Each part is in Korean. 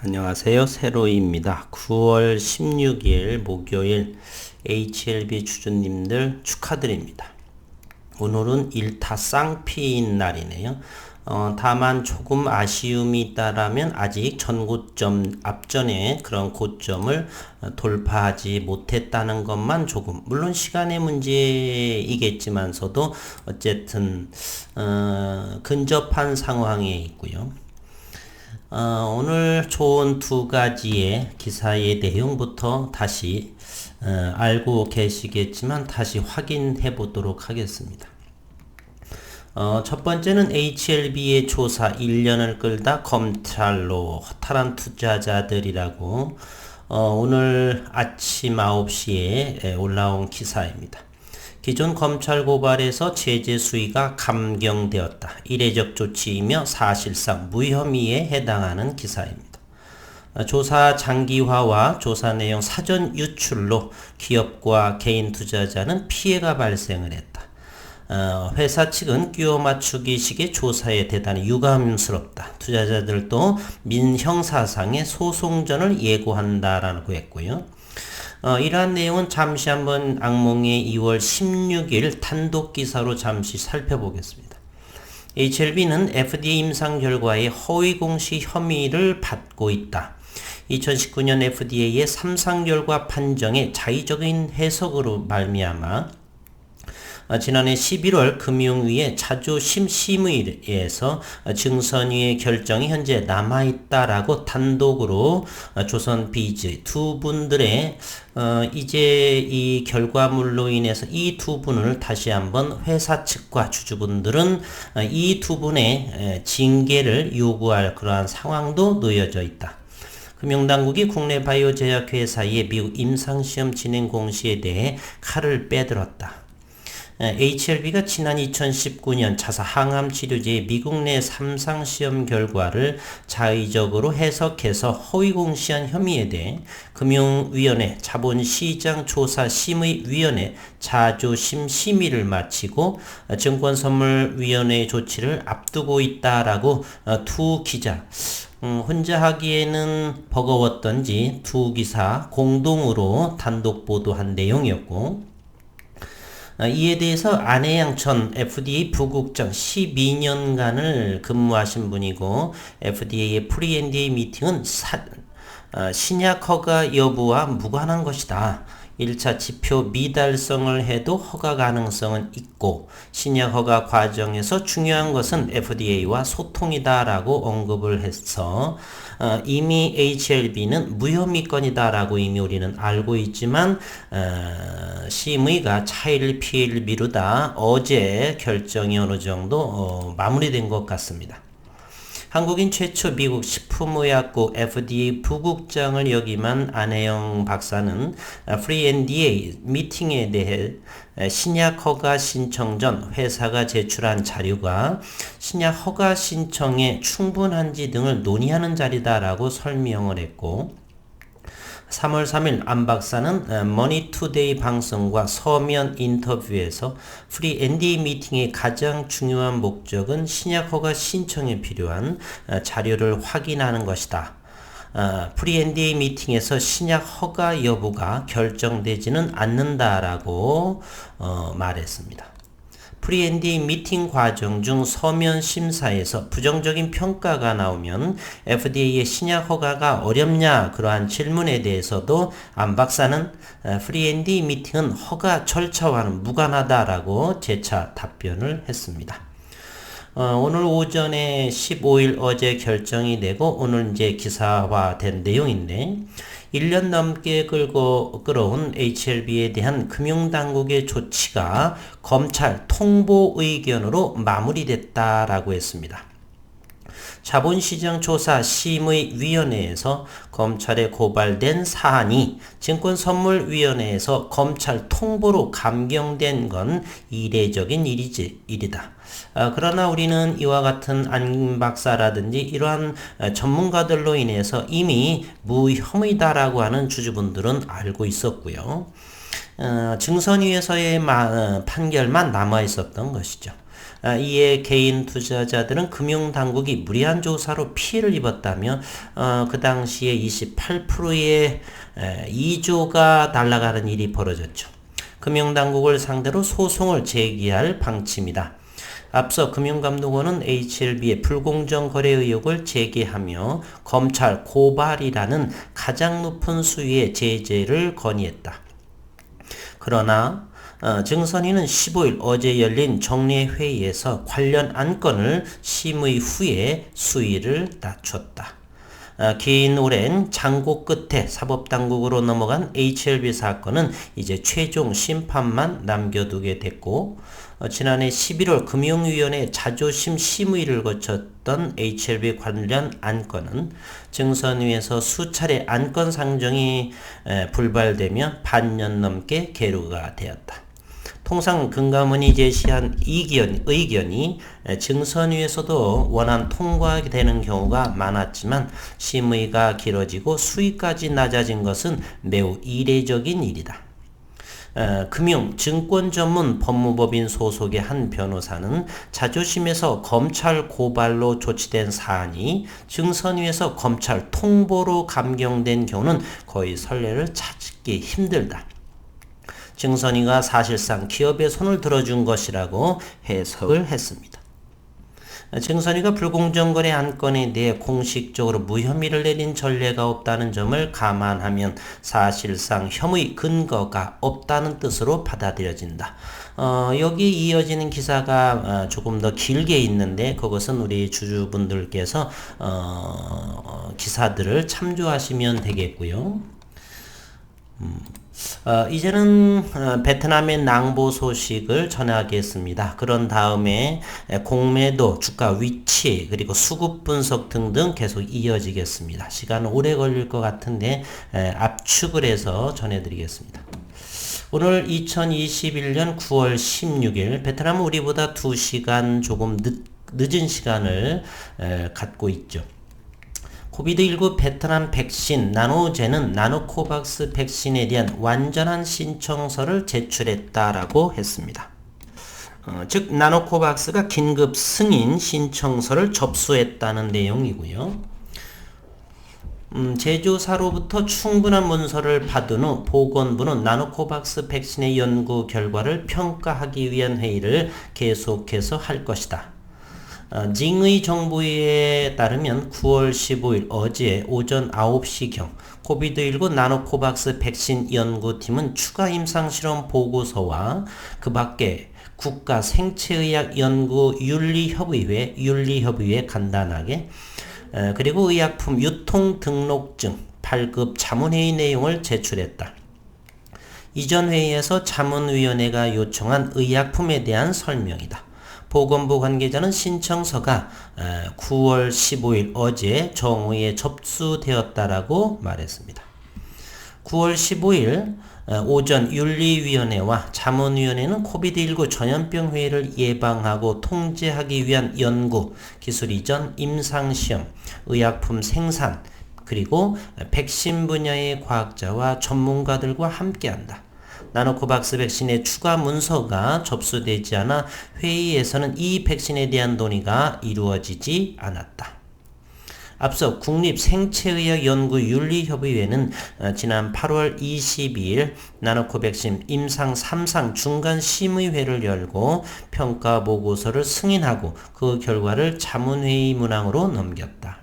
안녕하세요. 세로이입니다. 9월 16일 목요일 HLB 주주님들 축하드립니다. 오늘은 일타 쌍피인 날이네요. 다만 조금 아쉬움이 있다라면 아직 전고점 앞전에 그런 고점을 돌파하지 못했다는 것만 조금, 물론 시간의 문제이겠지만서도 어쨌든 근접한 상황에 있고요. 오늘 좋은 두 가지의 기사의 내용부터 다시 알고 계시겠지만 다시 확인해 보도록 하겠습니다. 첫 번째는 HLB의 조사 1년을 끌다 검찰로 허탈한 투자자들이라고 오늘 아침 9시에 올라온 기사입니다. 기존 검찰 고발에서 제재 수위가 감경되었다. 이례적 조치이며 사실상 무혐의에 해당하는 기사입니다. 조사 장기화와 조사 내용 사전 유출로 기업과 개인 투자자는 피해가 발생을 했다. 회사 측은 끼워 맞추기식의 조사에 대단히 유감스럽다. 투자자들도 민형사상의 소송전을 예고한다라고 했고요. 이러한 내용은 잠시 한번 악몽의 2월 16일 단독 기사로 잠시 살펴보겠습니다. HLB는 FDA 임상 결과에 허위 공시 혐의를 받고 있다. 2019년 FDA의 3상 결과 판정의 자의적인 해석으로 말미암아 지난해 11월 금융위의 자조심 심의에서 증선위의 결정이 현재 남아있다라고 단독으로 조선비즈 두 분들의 이제 이 결과물로 인해서 이 두 분을 다시 한번 회사 측과 주주분들은 이 두 분의 징계를 요구할 그러한 상황도 놓여져 있다. 금융당국이 국내 바이오 제약회사의 미국 임상시험 진행 공시에 대해 칼을 빼들었다. HLB가 지난 2019년 자사 항암 치료제의 미국 내 3상 시험 결과를 자의적으로 해석해서 허위 공시한 혐의에 대해 금융위원회 자본시장조사심의위원회 자조심 심의를 마치고 증권선물위원회의 조치를 앞두고 있다라고 두 기자 혼자 하기에는 버거웠던지 두 기사 공동으로 단독 보도한 내용이었고, 이에 대해서 안혜양 전 FDA 부국장 12년간을 근무하신 분이고, FDA의 프리-NDA 미팅은 신약 허가 여부와 무관한 것이다. 1차 지표 미달성을 해도 허가 가능성은 있고, 신약 허가 과정에서 중요한 것은 FDA와 소통이다라고 언급을 해서 이미 HLB는 무혐의권이다라고 이미 우리는 알고 있지만 심의가 차일 피일 미루다 어제 결정이 어느 정도 마무리된 것 같습니다. 한국인 최초 미국 식품의약국 FDA 부국장을 역임한 안혜영 박사는 프리 NDA 미팅에 대해 신약 허가 신청 전 회사가 제출한 자료가 신약 허가 신청에 충분한지 등을 논의하는 자리다라고 설명을 했고, 3월 3일 안 박사는 머니투데이 방송과 서면 인터뷰에서 프리 NDA 미팅의 가장 중요한 목적은 신약 허가 신청에 필요한 자료를 확인하는 것이다. 프리 NDA 미팅에서 신약 허가 여부가 결정되지는 않는다라고 말했습니다. 프리-NDA 미팅 과정 중 서면 심사에서 부정적인 평가가 나오면 FDA의 신약 허가가 어렵냐 그러한 질문에 대해서도 안 박사는 프리-NDA 미팅은 허가 절차와는 무관하다라고 재차 답변을 했습니다. 오늘 오전에 15일 어제 결정이 되고 오늘 이제 기사화된 내용인데, 1년 넘게 끌어온 HLB에 대한 금융당국의 조치가 검찰 통보 의견으로 마무리됐다라고 했습니다. 자본시장조사심의위원회에서 검찰에 고발된 사안이 증권선물위원회에서 검찰 통보로 감경된 건 이례적인 일이다. 그러나 우리는 이와 같은 안 박사라든지 이러한 전문가들로 인해서 이미 무혐의다라고 하는 주주분들은 알고 있었고요. 증선위에서의 판결만 남아 있었던 것이죠. 이에 개인 투자자들은 금융당국이 무리한 조사로 피해를 입었다며 그 당시에 28%의 2조가 날아가는 일이 벌어졌죠. 금융당국을 상대로 소송을 제기할 방침이다. 앞서 금융감독원은 HLB의 불공정 거래 의혹을 제기하며 검찰 고발이라는 가장 높은 수위의 제재를 건의했다. 그러나 증선위는 15일 어제 열린 정례 회의에서 관련 안건을 심의 후에 수위를 낮췄다. 긴 오랜 장고 끝에 사법당국으로 넘어간 HLB 사건은 이제 최종 심판만 남겨두게 됐고 지난해 11월 금융위원회 자조심 심의를 거쳤던 HLB 관련 안건은 증선위에서 수차례 안건 상정이 불발되며 반년 넘게 계류가 되었다. 통상 금감원이 제시한 의견이 증선위에서도 원안 통과되는 경우가 많았지만 심의가 길어지고 수위까지 낮아진 것은 매우 이례적인 일이다. 금융, 증권 전문 법무법인 소속의 한 변호사는 자조심에서 검찰 고발로 조치된 사안이 증선위에서 검찰 통보로 감경된 경우는 거의 선례를 찾기 힘들다. 증선위가 사실상 기업의 손을 들어준 것이라고 해석을 했습니다. 증선위가 불공정거래 안건에 대해 공식적으로 무혐의를 내린 전례가 없다는 점을 감안하면 사실상 혐의 근거가 없다는 뜻으로 받아들여진다. 여기 이어지는 기사가 조금 더 길게 있는데 그것은 우리 주주분들께서 기사들을 참조하시면 되겠고요. 이제는 베트남의 낭보 소식을 전하겠습니다. 그런 다음에 공매도, 주가 위치, 그리고 수급 분석 등등 계속 이어지겠습니다. 시간은 오래 걸릴 것 같은데 압축을 해서 전해드리겠습니다. 오늘 2021년 9월 16일 베트남은 우리보다 2시간 조금 늦은 시간을 갖고 있죠. 코비드19 베트남 백신 나노젠은 나노코박스 백신에 대한 완전한 신청서를 제출했다라고 했습니다. 즉 나노코박스가 긴급 승인 신청서를 접수했다는 내용이고요. 제조사로부터 충분한 문서를 받은 후 보건부는 나노코박스 백신의 연구 결과를 평가하기 위한 회의를 계속해서 할 것이다. 징의 정보에 따르면 9월 15일 어제 오전 9시경 코비드19 나노코박스 백신 연구팀은 추가 임상실험 보고서와 그 밖에 국가 생체의학연구윤리협의회 간단하게 그리고 의약품 유통등록증 발급 자문회의 내용을 제출했다. 이전 회의에서 자문위원회가 요청한 의약품에 대한 설명이다. 보건부 관계자는 신청서가 9월 15일 어제 정오에 접수되었다라고 말했습니다. 9월 15일 오전 윤리위원회와 자문위원회는 코비드19 전염병 회의를 예방하고 통제하기 위한 연구, 기술 이전, 임상시험, 의약품 생산, 그리고 백신 분야의 과학자와 전문가들과 함께한다. 나노코박스 백신의 추가 문서가 접수되지 않아 회의에서는 이 백신에 대한 논의가 이루어지지 않았다. 앞서 국립생체의학연구윤리협의회는 지난 8월 22일 나노코 백신 임상 3상 중간 심의회를 열고 평가 보고서를 승인하고 그 결과를 자문회의 문항으로 넘겼다.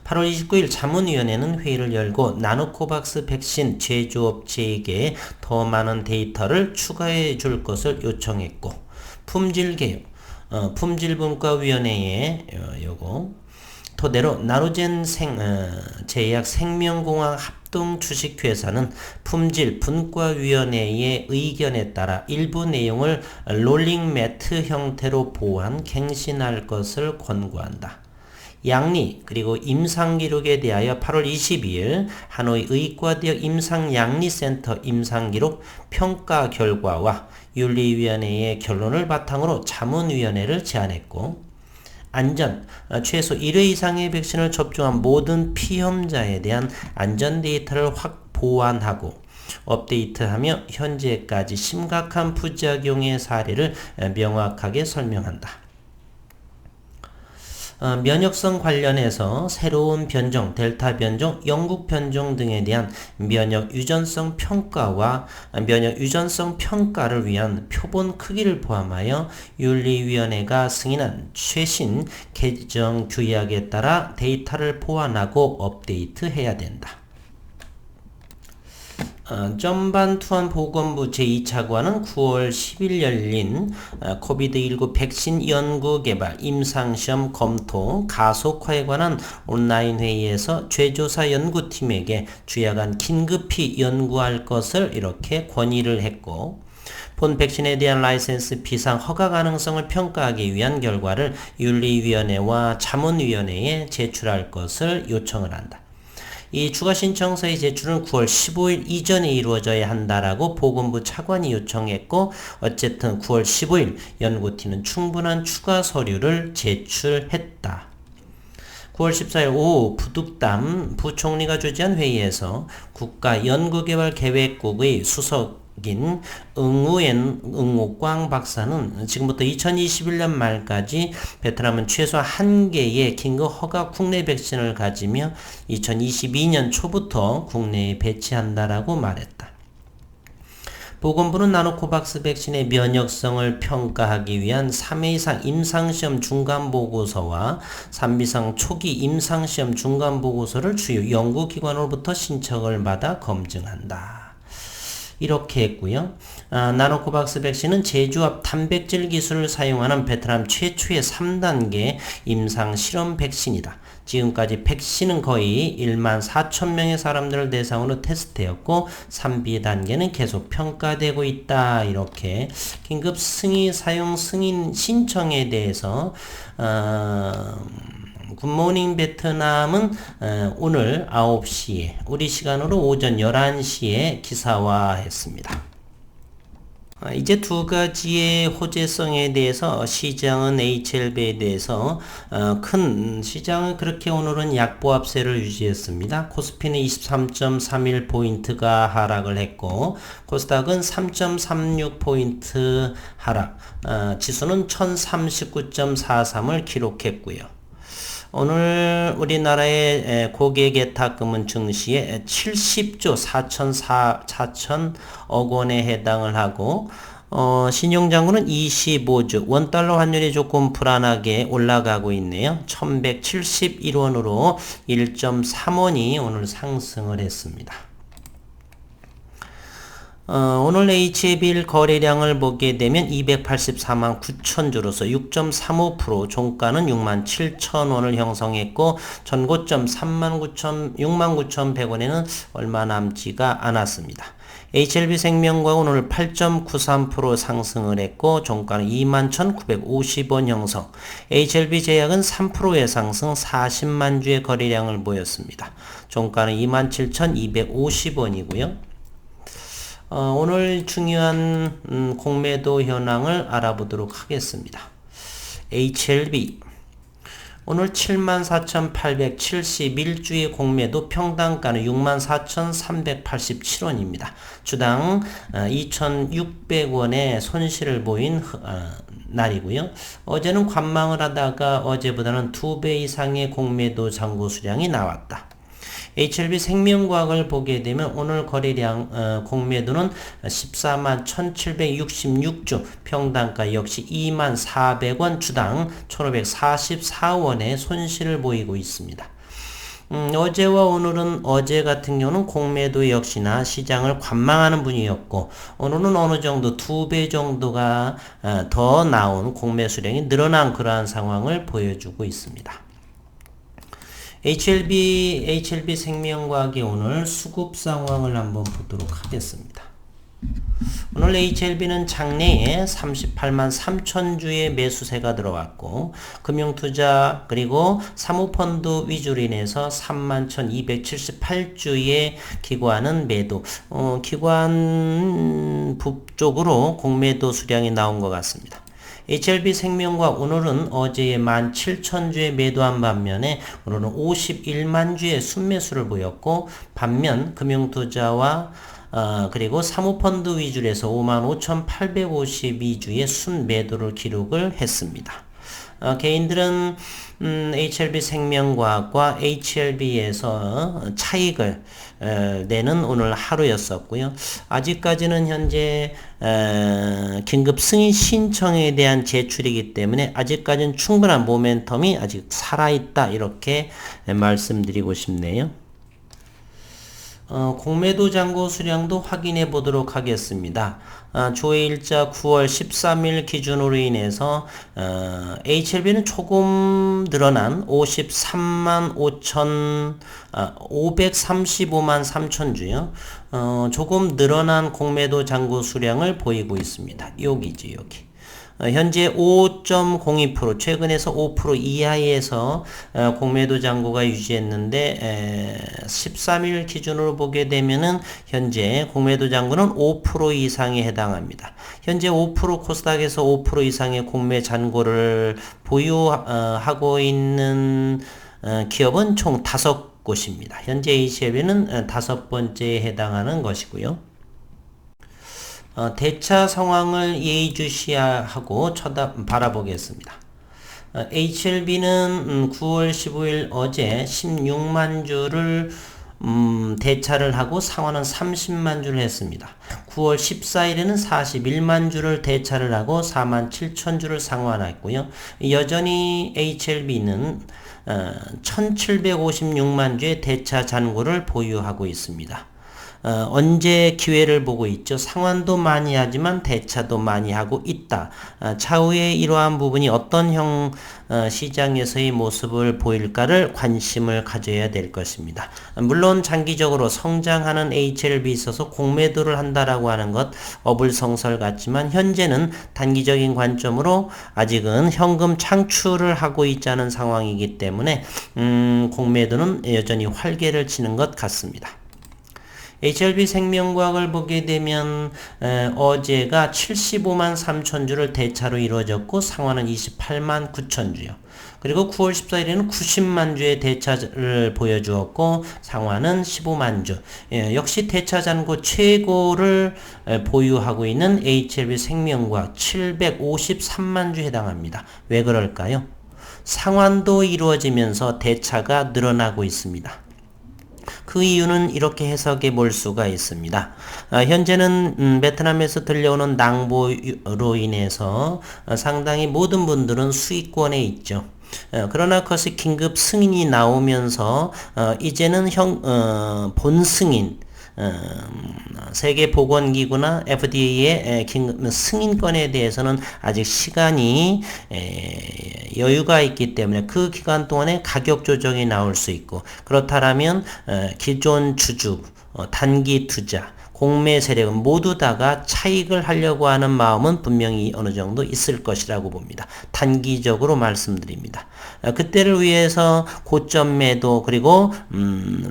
8월 29일 자문위원회는 회의를 열고 나노코박스 백신 제조업체에게 더 많은 데이터를 추가해 줄 것을 요청했고 품질개혁, 품질분과위원회의 토대로 나노젠 제약 생명공학 합동 주식회사는 품질분과위원회의 의견에 따라 일부 내용을 롤링 매트 형태로 보완 갱신할 것을 권고한다. 양리 그리고 임상기록에 대하여 8월 22일 하노이 의과대학 임상양리센터 임상기록 평가 결과와 윤리위원회의 결론을 바탕으로 자문위원회를 제안했고 안전, 최소 1회 이상의 백신을 접종한 모든 피험자에 대한 안전 데이터를 보완하고 업데이트하며 현재까지 심각한 부작용의 사례를 명확하게 설명한다. 면역성 관련해서 새로운 변종, 델타 변종, 영국 변종 등에 대한 면역 유전성 평가와 면역 유전성 평가를 위한 표본 크기를 포함하여 윤리위원회가 승인한 최신 개정 규약에 따라 데이터를 보완하고 업데이트해야 된다. 점반투안 보건부 제2차관은 9월 10일 열린 코비드19 백신 연구 개발 임상시험 검토 가속화에 관한 온라인 회의에서 죄조사 연구팀에게 주야간 긴급히 연구할 것을 이렇게 권유를 했고, 본 백신에 대한 라이센스 비상 허가 가능성을 평가하기 위한 결과를 윤리위원회와 자문위원회에 제출할 것을 요청을 한다. 이 추가 신청서의 제출은 9월 15일 이전에 이루어져야 한다라고 보건부 차관이 요청했고, 어쨌든 9월 15일 연구팀은 충분한 추가 서류를 제출했다. 9월 14일 오후 부득담 부총리가 주재한 회의에서 국가연구개발계획국의 수석인 응옥광 박사는 지금부터 2021년 말까지 베트남은 최소 1개의 긴급 허가 국내 백신을 가지며 2022년 초부터 국내에 배치한다라고 말했다. 보건부는 나노코박스 백신의 면역성을 평가하기 위한 3회 이상 임상시험 중간보고서와 3비 이상 초기 임상시험 중간보고서를 주요 연구기관으로부터 신청을 받아 검증한다. 이렇게 했고요. 나노코박스 백신은 제조합 단백질 기술을 사용하는 베트남 최초의 3단계 임상 실험 백신이다. 지금까지 백신은 거의 1만 4천 명의 사람들을 대상으로 테스트되었고 3비 단계는 계속 평가되고 있다. 이렇게 긴급 승인 사용 승인 신청에 대해서 굿모닝 베트남은 오늘 9시에 우리 시간으로 오전 11시에 기사화했습니다. 이제 두 가지의 호재성에 대해서 시장은 HLB에 대해서 큰 시장은 그렇게 오늘은 약보합세를 유지했습니다. 코스피는 23.31포인트가 하락을 했고 코스닥은 3.36포인트 하락, 지수는 1039.43을 기록했고요. 오늘 우리나라의 고객예탁금은 증시에 70조 4천억 원에 해당을 하고 신용장구는 25주, 원달러 환율이 조금 불안하게 올라가고 있네요. 1171원으로 1.3원이 오늘 상승을 했습니다. 오늘 HB일 거래량을 보게 되면 284만 9천주로서 6.35%, 종가는 6만 7천 원을 형성했고 전고점 69,100원에는 얼마 남지가 않았습니다. HLB생명과학은 오늘 8.93% 상승을 했고 종가는 21,950원 형성, HLB제약은 3%의 상승 40만 주의 거래량을 보였습니다. 종가는 27,250원이고요. 오늘 중요한 공매도 현황을 알아보도록 하겠습니다. HLB 오늘 74,871주의 공매도, 평당가는 64,387원입니다. 주당 2,600원의 손실을 보인 날이고요. 어제는 관망을 하다가 어제보다는 2배 이상의 공매도 잔고 수량이 나왔다. HLB 생명과학을 보게 되면 오늘 거래량 공매도는 14만 1766주, 평당가 역시 2만 400원, 주당 1544원의 손실을 보이고 있습니다. 어제와 오늘은, 어제 같은 경우는 공매도 역시나 시장을 관망하는 분위기였고 오늘은 어느 정도 2배 정도가 더 나온 공매 수량이 늘어난 그러한 상황을 보여주고 있습니다. HLB 생명과학이 오늘 수급 상황을 한번 보도록 하겠습니다. 오늘 HLB는 장내에 38만 3천 주의 매수세가 들어왔고 금융투자 그리고 사모펀드 위주로 인해서 3만 1278주의 기관은 매도, 기관 쪽으로 공매도 수량이 나온 것 같습니다. HLB 생명과학 오늘은 어제의 17,000주에 매도한 반면에 오늘은 51만 주의 순매수를 보였고, 반면 금융투자와 그리고 사모펀드 위주로 해서 55,852주의 순매도를 기록을 했습니다. 개인들은 HLB 생명과학과 HLB에서 차익을 내는 오늘 하루였었고요. 아직까지는 현재 긴급 승인 신청에 대한 제출이기 때문에 아직까지는 충분한 모멘텀이 아직 살아있다 이렇게 말씀드리고 싶네요. 공매도 잔고 수량도 확인해 보도록 하겠습니다. 조회일자 9월 13일 기준으로 인해서 HLB는 조금 늘어난 535만 3천 주요. 조금 늘어난 공매도 잔고 수량을 보이고 있습니다. 여기죠, 여기. 현재 5.02% 최근에서 5% 이하에서 공매도 잔고가 유지했는데 13일 기준으로 보게 되면은 현재 공매도 잔고는 5% 이상에 해당합니다. 현재 5% 코스닥에서 5% 이상의 공매 잔고를 보유하고 있는 기업은 총 5곳입니다. 현재 HLB는 5번째에 해당하는 것이고요. 대차 상황을 예의주시하고 바라보겠습니다. HLB는 9월 15일 어제 16만 주를 대차를 하고 상환은 30만 주를 했습니다. 9월 14일에는 41만 주를 대차를 하고 4만 7천 주를 상환했고요. 여전히 HLB는 1756만 주의 대차 잔고를 보유하고 있습니다. 언제 기회를 보고 있죠. 상환도 많이 하지만 대차도 많이 하고 있다. 차후에 이러한 부분이 어떤 시장에서의 모습을 보일까를 관심을 가져야 될 것입니다. 물론 장기적으로 성장하는 HLB 있어서 공매도를 한다라고 하는 것 어불성설 같지만 현재는 단기적인 관점으로 아직은 현금 창출을 하고 있지 않은 상황이기 때문에 공매도는 여전히 활개를 치는 것 같습니다. HLB 생명과학을 보게 되면 어제가 75만 3천 주를 대차로 이루어졌고 상환은 28만 9천 주요. 그리고 9월 14일에는 90만 주의 대차를 보여주었고 상환은 15만 주. 역시 대차 잔고 최고를 보유하고 있는 HLB 생명과학 753만 주에 해당합니다. 왜 그럴까요? 상환도 이루어지면서 대차가 늘어나고 있습니다. 그 이유는 이렇게 해석해 볼 수가 있습니다. 현재는 베트남에서 들려오는 낭보로 인해서 상당히 모든 분들은 수익권에 있죠. 그러나 그것이 긴급 승인이 나오면서 이제는 본 승인 세계보건기구나 FDA의 승인권에 대해서는 아직 시간이 여유가 있기 때문에 그 기간 동안에 가격 조정이 나올 수 있고 그렇다면 기존 주주, 단기 투자, 공매 세력은 모두 다가 차익을 하려고 하는 마음은 분명히 어느 정도 있을 것이라고 봅니다. 단기적으로 말씀드립니다. 그때를 위해서 고점 매도 그리고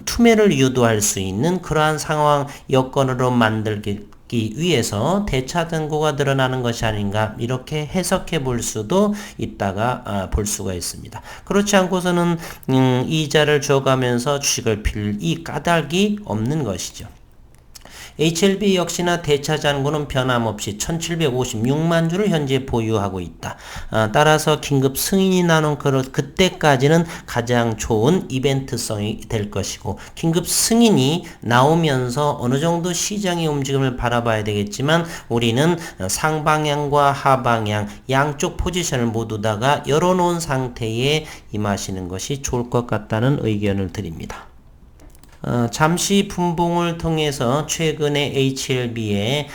투매를 유도할 수 있는 그러한 상황 여건으로 만들기 위해서 대차 잔고가 늘어나는 것이 아닌가 이렇게 해석해 볼 수도 있다가 볼 수가 있습니다. 그렇지 않고서는 이자를 줘가면서 주식을 빌 이 까닭이 없는 것이죠. HLB 역시나 대차 잔고는 변함없이 1756만 주를 현재 보유하고 있다. 따라서 긴급 승인이 나는 그때까지는 가장 좋은 이벤트성이 될 것이고 긴급 승인이 나오면서 어느 정도 시장의 움직임을 바라봐야 되겠지만 우리는 상방향과 하방향 양쪽 포지션을 모두 다가 열어놓은 상태에 임하시는 것이 좋을 것 같다는 의견을 드립니다. 잠시 분봉을 통해서 최근에 HLB의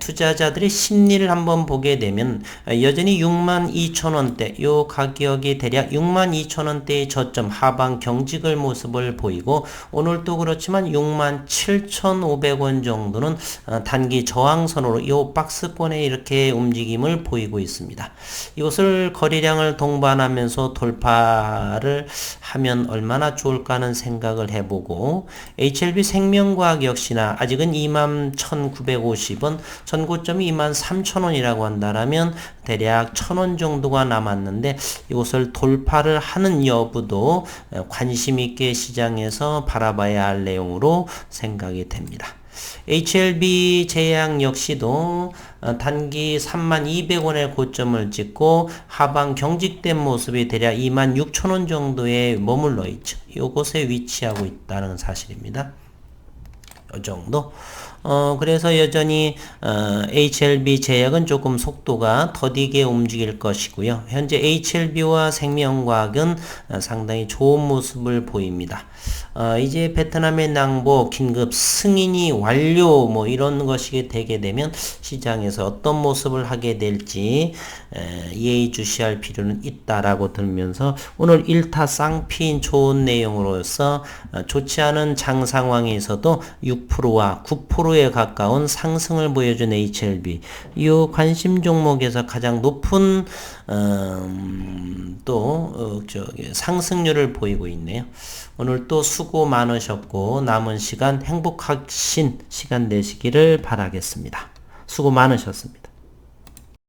투자자들의 심리를 한번 보게 되면 여전히 62,000원대 요 가격이 대략 62,000원대의 저점 하방 경직을 모습을 보이고 오늘도 그렇지만 67,500원 정도는 단기 저항선으로 요 박스권에 이렇게 움직임을 보이고 있습니다. 이것을 거래량을 동반하면서 돌파를 하면 얼마나 좋을까 하는 생각을 해보고 HLB 생명과학 역시나 아직은 21,950원, 전고점이 23,000원이라고 한다면 대략 1,000원 정도가 남았는데 이것을 돌파를 하는 여부도 관심 있게 시장에서 바라봐야 할 내용으로 생각이 됩니다. HLB 제약 역시도 단기 32,200원의 고점을 찍고 하방 경직된 모습이 대략 26,000원 정도에 머물러 있죠. 이곳에 위치하고 있다는 사실입니다. 이 정도. 그래서 여전히 HLB 제약은 조금 속도가 더디게 움직일 것이고요. 현재 HLB와 생명과학은 상당히 좋은 모습을 보입니다. 이제 베트남의 낭보 긴급 승인이 완료 뭐 이런 것이 되게 되면 시장에서 어떤 모습을 하게 될지 예의주시할 필요는 있다라고 들면서 오늘 1타 쌍피인 좋은 내용으로서 좋지 않은 장 상황에서도 6%와 9%에 가까운 상승을 보여준 HLB 이 관심 종목에서 가장 높은 상승률을 보이고 있네요. 오늘 또 수고 많으셨고 남은 시간 행복하신 시간 되시기를 바라겠습니다. 수고 많으셨습니다.